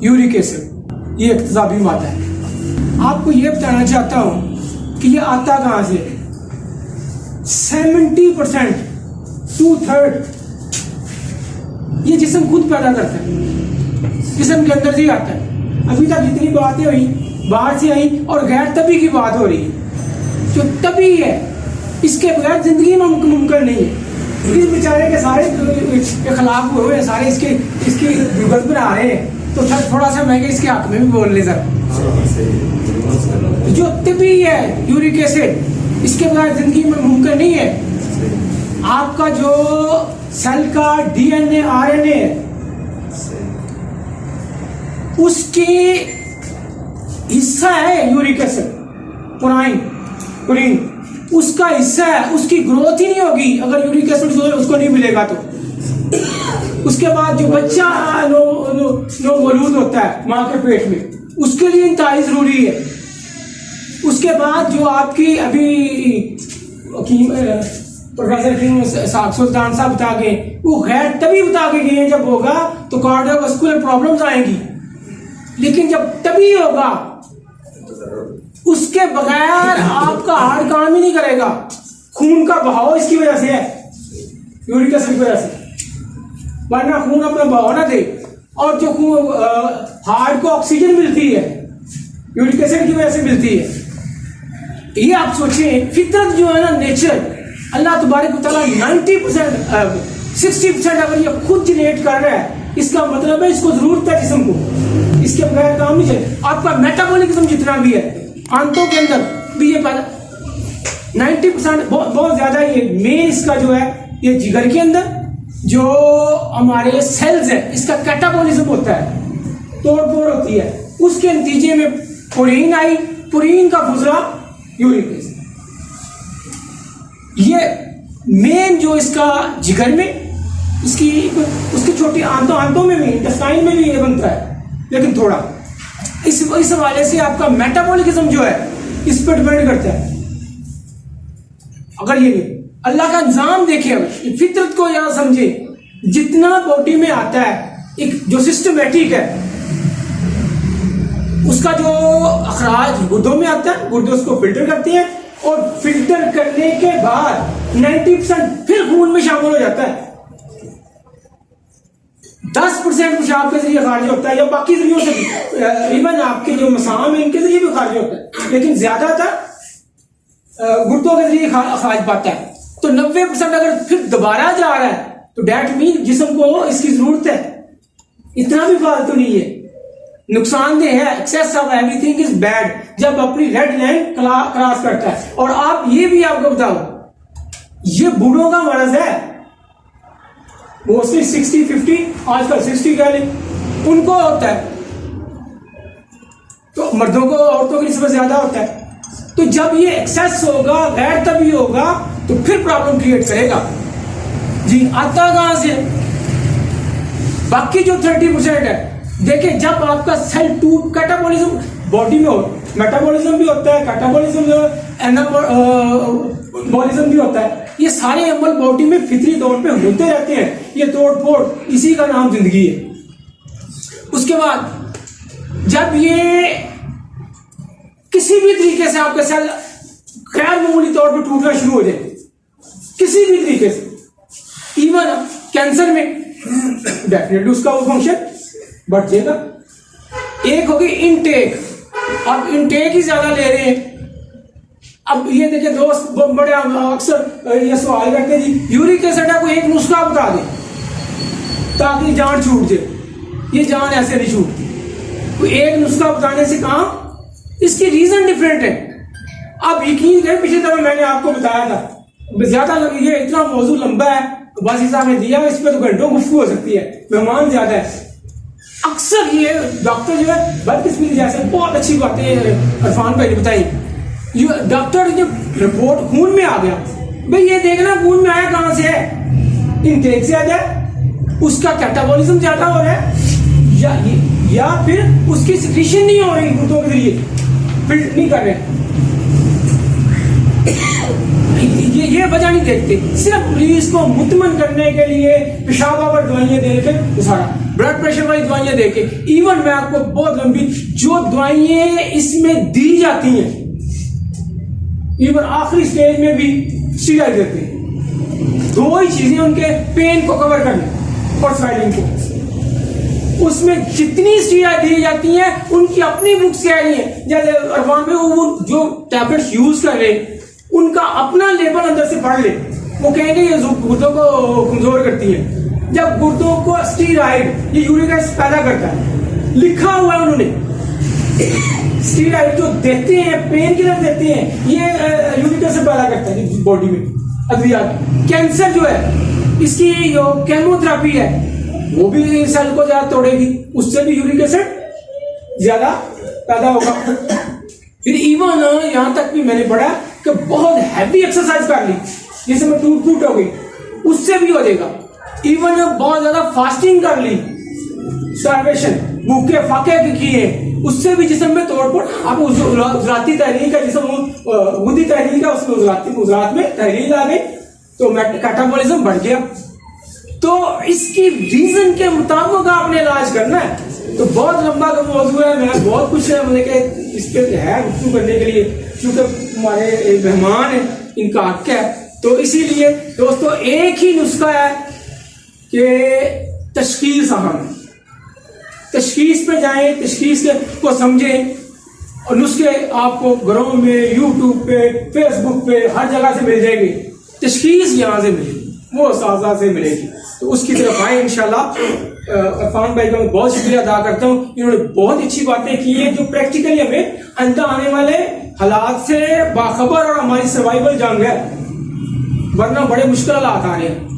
Uric acid, ये इख्तिसाबी मादा है। आपको ये बताना चाहता हूँ कि ये आता कहाँ से? 70% 2/3 ये जिस्म खुद पैदा करता है, जिस्म के अंदर से ही आता है। अभी तक जितनी बातें हुई बाहर से आई और गैर तभी की बात हो रही है। जो तभी है इसके बगैर जिंदगी में मुमकिन नहीं है। इस बेचारे के सारे खिलाफ हुए सारे इसकी दुर्गत बना रहे हैं, तो थोड़ा सा मैं इसके हक में भी बोल ले सर। जो तभी है यूरिक एसिड, इसके बगैर जिंदगी में मुमकिन नहीं है। आपका जो सेल का डीएनए आरएनए है उसकी हिस्सा है यूरिक एसिड, पुरीन उसका हिस्सा है। उसकी ग्रोथ ही नहीं होगी अगर यूरिक एसिड उसको नहीं मिलेगा तो। उसके बाद जो बच्चा मौजूद होता है माँ के पेट में, उसके लिए इंतहाई जरूरी है। उसके बाद जो आपकी अभी प्रोफेसर सुल्तान साहब बता गए, वो गैर तभी बता के गए जब होगा तो कार्डियोवास्कुलर प्रॉब्लम्स आएंगी, लेकिन जब तभी होगा उसके बगैर आपका हार्ट काम ही नहीं करेगा। खून का बहाव इसकी वजह से है, यूरिक एसिड की वजह से, वरना खून अपना बहाव ना दे। और जो हार्ट को ऑक्सीजन मिलती है यूरिक एसिड की वजह से मिलती है। ये आप सोचें, फितरत जो है ना, नेचर, अल्लाह तबारक व तआला 90% 60% अगर ये खुद जनरेट कर रहा है, इसका मतलब है इसको जरूरत है जिस्म को, इसके बगैर काम नहीं चले। आपका मेटाबॉलिज्म जितना भी है आंतों के अंदर भी ये 90% बहुत ज्यादा ये मेन इसका जो है ये जिगर के अंदर जो हमारे सेल्स है इसका कैटाबॉलिज्म होता है, तोड़ फोड़ होती है। उसके नतीजे में पुरीन आई, पुरीन का गुजरा यूरिक एसिड। ये मेन जो इसका जिगर में इसकी उसकी छोटी आंतों में भी, इंटेस्टाइन में भी ये बनता है, लेकिन थोड़ा इस हवाले से आपका मेटाबॉलिज्म जो है इस पर डिपेंड करता है। अगर ये अल्लाह का निजाम देखे, फितरत को यहां समझे, जितना बॉडी में आता है एक जो सिस्टमेटिक है, उसका जो अखराज गुर्दों में आता है, गुर्दे उसको फिल्टर करते हैं और फिल्टर करने के बाद 90% फिर खून में शामिल हो जाता है। 10% पेशाब के जरिए खारिज होता है या बाकी जरियों से, इवन आपके जो मसाम है इनके जरिए भी खारिज होता है, लेकिन ज्यादातर गुर्दों के जरिए खारिज पाता है। तो 90% अगर फिर दोबारा जा रहा है तो डैट मीन जिस्म को इसकी जरूरत है, इतना भी फालतू नहीं है, नुकसानदेह है। Excess of everything is bad जब अपनी रेड लाइन क्रॉस करता है। और आप ये भी आपको बताओ, ये बूढ़ों का मर्ज है, मोस्टली 60-50, आजकल 60 कह लें, उनको होता है, तो मर्दों को औरतों की निस्बत ज्यादा होता है। तो जब ये एक्सेस होगा, गैर तभी होगा, तो फिर प्रॉब्लम क्रिएट करेगा। जी, आता कहां से? बाकी जो 30% है, देखिए जब आपका सेल टूट, कैटाबॉलिज्म बॉडी में हो, मेटाबॉलिज्म भी होता है, कैटाबॉलिज्म एनाबॉलिज्म भी होता है। ये सारे अमल बॉडी में फितरी तौर पे होते रहते हैं। ये तोड़ फोड़, इसी का नाम जिंदगी है। उसके बाद जब ये किसी भी तरीके से आपका सेल गैर मामूली तौर पर टूटना शुरू हो जाए, किसी भी तरीके से, इवन कैंसर में डेफिनेटली उसका वो फंक्शन बढ़ जाएगा। एक होगी इनटेक, अब इनटेक ही ज्यादा ले रहे हैं। अब ये देखिए दोस्त बड़े अक्सर ये सवाल करते हैं, जी यूरिक एसिड को एक नुस्खा बता दे ताकि जान छूट जाए। ये जान ऐसे नहीं छूटती, तो एक नुस्खा बताने से काम, इसकी रीजन डिफरेंट है। अब यकीन करें, पिछली दफा मैंने आपको बताया था, ज्यादा ये इतना मौजूद लंबा है, बस हिसाब में दिया, इस पर तो घंटों गुफ्तगू हो सकती है, मेहमान ज्यादा है। अक्सर ये डॉक्टर जो है बदकिस्मती जैसे बहुत अच्छी बातें इरफान भाई ने बताई। डॉक्टर जब रिपोर्ट खून में आ गया, भाई ये देखना खून में आया कहां से है, इनटेक से आ जाए, उसका कैटाबॉलिज्म ज्यादा हो रहा है या फिर उसकी सिक्रीशन नहीं हो रही गुर्दों के जरिए, फिल्टर नहीं कर रहे। ये वजह नहीं देखते, सिर्फ मरीज को मुतमन करने के लिए पेशाब पर दवाइयां दे के गुजारा। ब्लड प्रेशर वाली दवाइयां देके, इवन मैं आपको बहुत लंबी जो दवाइयां इसमें दी जाती हैं, इवन आखिरी स्टेज में भी स्टीरॉइड देते हैं। दो ही चीजें उनके पेन को कवर करने और स्वेलिंग को। उसमें जितनी स्टीरॉइड दी जाती हैं उनकी अपनी बुक्स कह रही है, जैसे अरफान में वो जो टैबलेट्स यूज कर रहे उनका अपना लेबल अंदर से पढ़ ले, वो कहेंगे ये गुर्दों को कमजोर करती है। जब गुर्दों को स्टीरॉइड ये यूरिक एसिड पैदा करता है, लिखा हुआ है उन्होंने, स्टीरॉइड जो देते हैं पेन किलर देते हैं, ये यूरिक एसिड पैदा करता है बॉडी में अद्वियात। कैंसर जो है इसकी जो केमोथेरेपी है वो भी सेल को ज्यादा तोड़ेगी, उससे भी यूरिक एसिड ज्यादा पैदा होगा। फिर इवन यहां तक भी मैंने पढ़ा कि बहुत हैवी एक्सरसाइज कर ली, जैसे मैं टूट फूट हो गई, उससे भी हो जाएगा। इवन बहुत ज्यादा फास्टिंग कर ली, स्टार्वेशन भूखे फाके किए, उससे भी जिस्म में तोड़ फोड़। अब उजराती तहरीक है, जिसम बुद्धि तहरीक है, उसमें उजरात में तहरीक आ गई तो कैटाबॉलिज्म बढ़ गया। तो इसकी रीजन के मुताबिक आपने इलाज करना है। तो बहुत लंबा मौजूद है, मैं बहुत कुछ है मतलब इस पे है गुफ्तगू करने के लिए, क्योंकि हमारे एक मेहमान है, इनका हक है। तो इसीलिए दोस्तों एक ही नुस्खा है कि तशखीस अहम है। तशखीस पे जाएं, तशखीस को समझें, और नुस्खे आपको घरों में, यूट्यूब पे, फेसबुक पे, हर जगह से मिल जाएंगे। तशखीस यहाँ से मिलेगी, वो साजा से मिलेगी, तो उसकी तरफ आए इंशाल्लाह। अरफान भाई का मैं बहुत शुक्रिया अदा करता हूँ, इन्होंने बहुत अच्छी बातें की है जो प्रैक्टिकली हमें अंदर आने वाले हालात से बाखबर और हमारी सर्वाइवल जंग है, वरना बड़े मुश्किल हालात आ रहे हैं।